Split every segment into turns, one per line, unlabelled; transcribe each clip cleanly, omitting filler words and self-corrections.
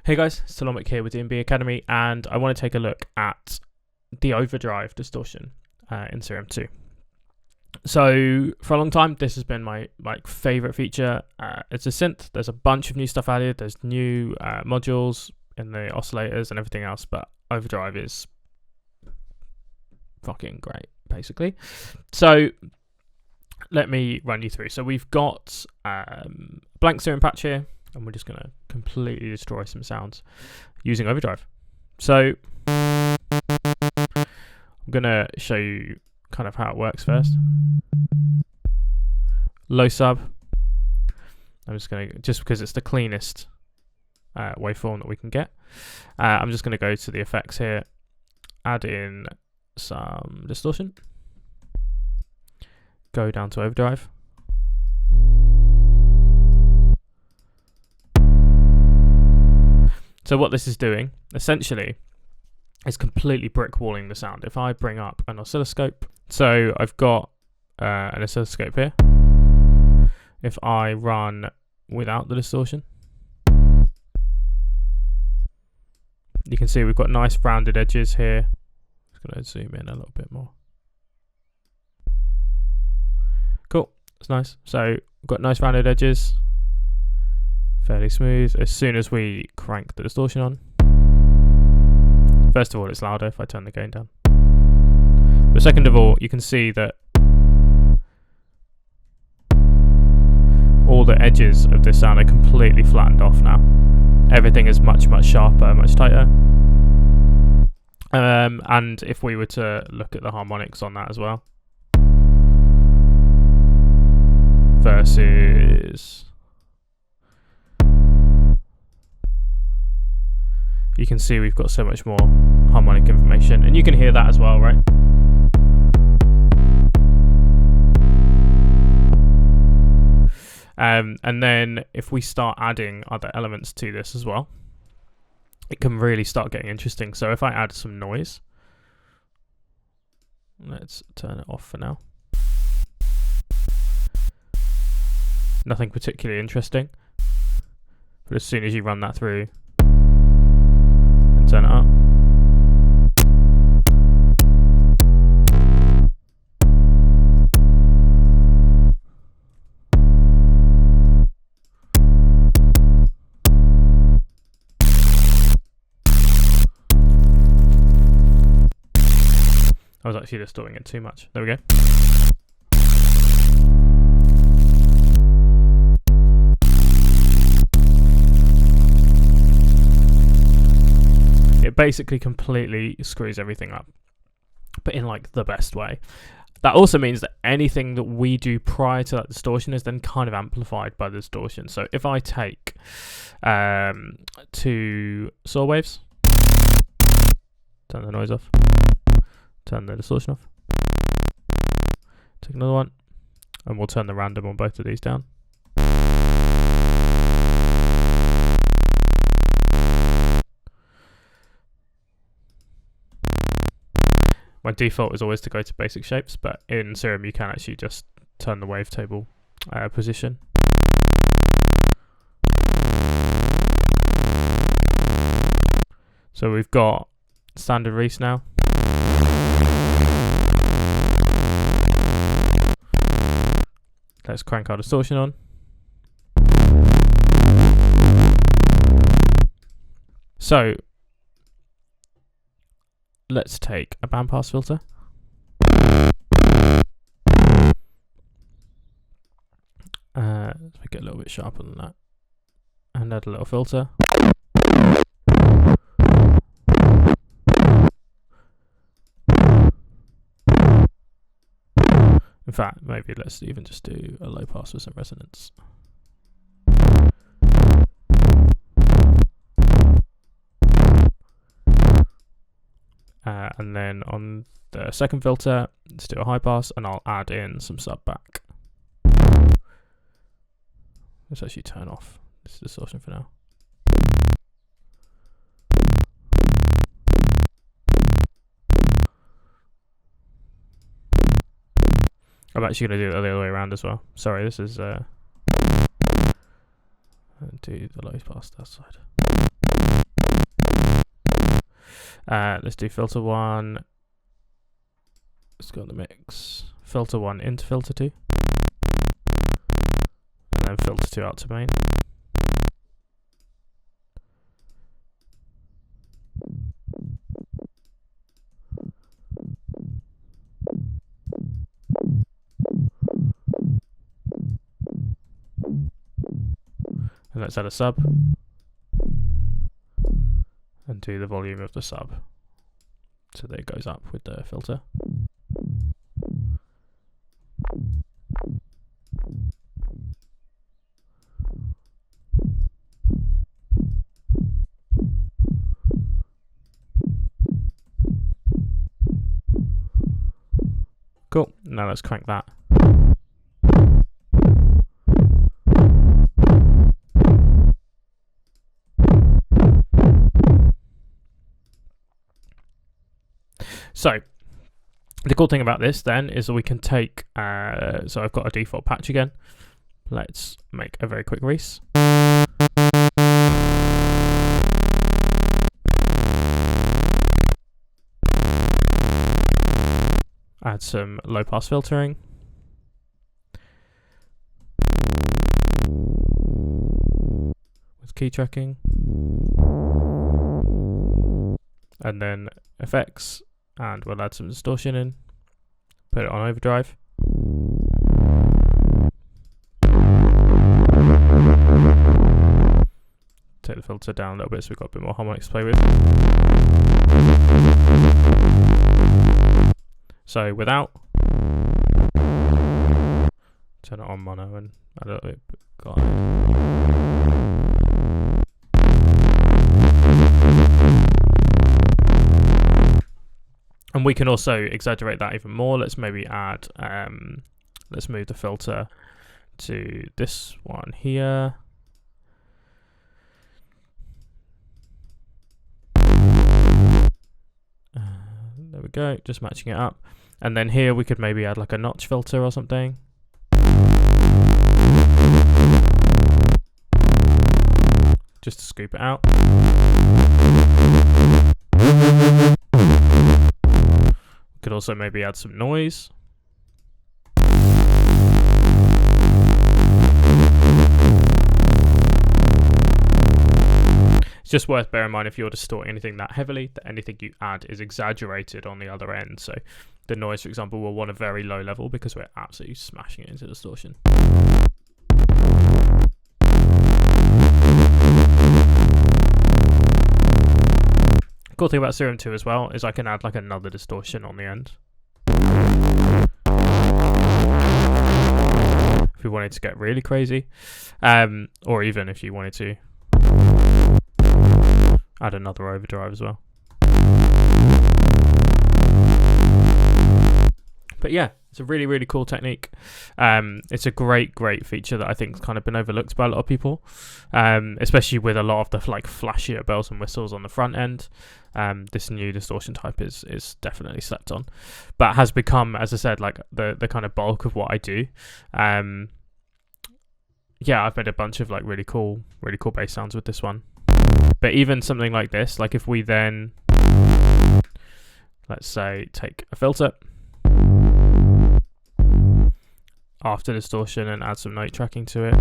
Hey guys, Salomic here with DMB Academy, and I want to take a look at the Overdrive distortion in Serum 2. So for a long time, this has been my favorite feature. It's a synth. There's a bunch of new stuff added. There's new modules in the oscillators and everything else, but Overdrive is fucking great, basically. So let me run you through. So we've got blank Serum patch here, and we're just going to completely destroy some sounds using Overdrive. So I'm going to show you kind of how it works first. Low sub. I'm just going to, just because it's the cleanest waveform that we can get, I'm just going to go to the effects here, add in some distortion, go down to Overdrive. So what this is doing, essentially, is completely brick walling the sound. If I bring up an oscilloscope, so I've got an oscilloscope here. If I run without the distortion, you can see we've got nice rounded edges here. Just going to zoom in a little bit more. Cool, that's nice. So we've got nice rounded edges. Fairly smooth. As soon as we crank the distortion on, first of all, it's louder if I turn the gain down. But second of all, you can see that all the edges of this sound are completely flattened off now. Everything is much sharper, much tighter. And if we were to look at the harmonics on that as well, versus, you can see we've got so much more harmonic information, and you can hear that as well, right? And then if we start adding other elements to this as well, it can really start getting interesting. So if I add some noise, let's turn it off for now. Nothing particularly interesting, but as soon as you run that through, turn it up. I was actually distorting it too much. There we go. It basically completely screws everything up, but in like the best way. That also means that anything that we do prior to that distortion is then kind of amplified by the distortion. So if I take 2 saw waves, turn the noise off, turn the distortion off, take another one, and we'll turn the random on both of these down. My default is always to go to basic shapes, but in Serum you can actually just turn the wavetable position. So we've got standard Reese now. Let's crank our distortion on. So let's take a bandpass filter. Let's make it a little bit sharper than that. And add a little filter. In fact, maybe let's even just do a low pass with some resonance. And then on the second filter, let's do a high pass, and I'll add in some sub back. Let's actually turn off this distortion for now. I'm actually going to do it the other way around as well. Sorry, this is do the low pass that side. Let's do filter 1. Let's go on the mix. Filter 1 into filter 2. And then filter 2 out to main. And let's add a sub. And do the volume of the sub so that it goes up with the filter. Cool, now let's crank that. So, the cool thing about this then is that we can take, so I've got a default patch again. Let's make a very quick Reese. Add some low pass filtering. With key tracking. And then effects. And we'll add some distortion in, put it on overdrive. Take the filter down a little bit so we've got a bit more harmonics to play with. So without, turn it on mono and add a little bit of glide. And we can also exaggerate that even more. Let's maybe add, let's move the filter to this one here. There we go, just matching it up. And then here we could maybe add like a notch filter or something. Just to scoop it out. Could also maybe add some noise. It's just worth bearing in mind if you're distorting anything that heavily, that anything you add is exaggerated on the other end. So the noise, for example, will want a very low level because we're absolutely smashing it into distortion. Cool thing about Serum 2 as well is I can add like another distortion on the end. If we wanted to get really crazy, or even if you wanted to add another overdrive as well. But yeah, it's a really, really cool technique. It's a great feature that I think has kind of been overlooked by a lot of people, especially with a lot of the like flashier bells and whistles on the front end. This new distortion type is definitely slept on, but has become, as I said, like the kind of bulk of what I do. Yeah, I've made a bunch of like really cool bass sounds with this one. But even something like this, like if we then, let's say, take a filter after distortion and add some note tracking to it,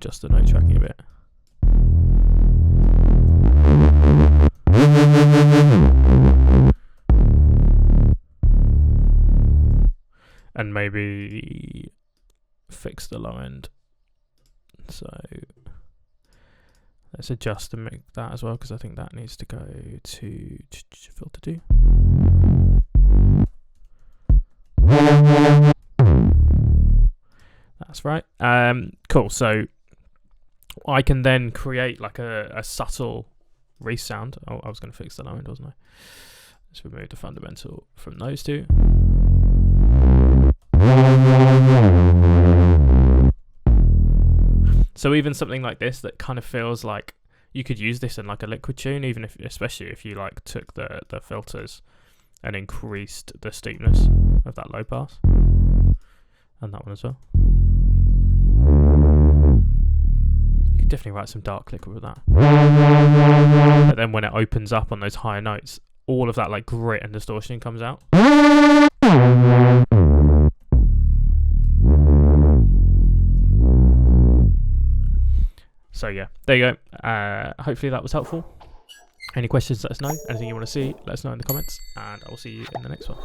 just the note tracking a bit. And maybe fix the low end. So let's adjust and make that as well, because I think that needs to go to filter 2. That's right. Cool. So I can then create like a subtle resound. Oh, I was going to fix the low end, wasn't I? Let's remove the fundamental from those two. So even something like this that kind of feels like you could use this in like a liquid tune, even if, especially if you like took the filters and increased the steepness of that low pass and that one as well. You can could definitely write some dark clicker with that. But then when it opens up on those higher notes, all of that like grit and distortion comes out. So yeah, there you go. Hopefully that was helpful. Any questions, let us know. Anything you want to see, let us know in the comments, and I will see you in the next one.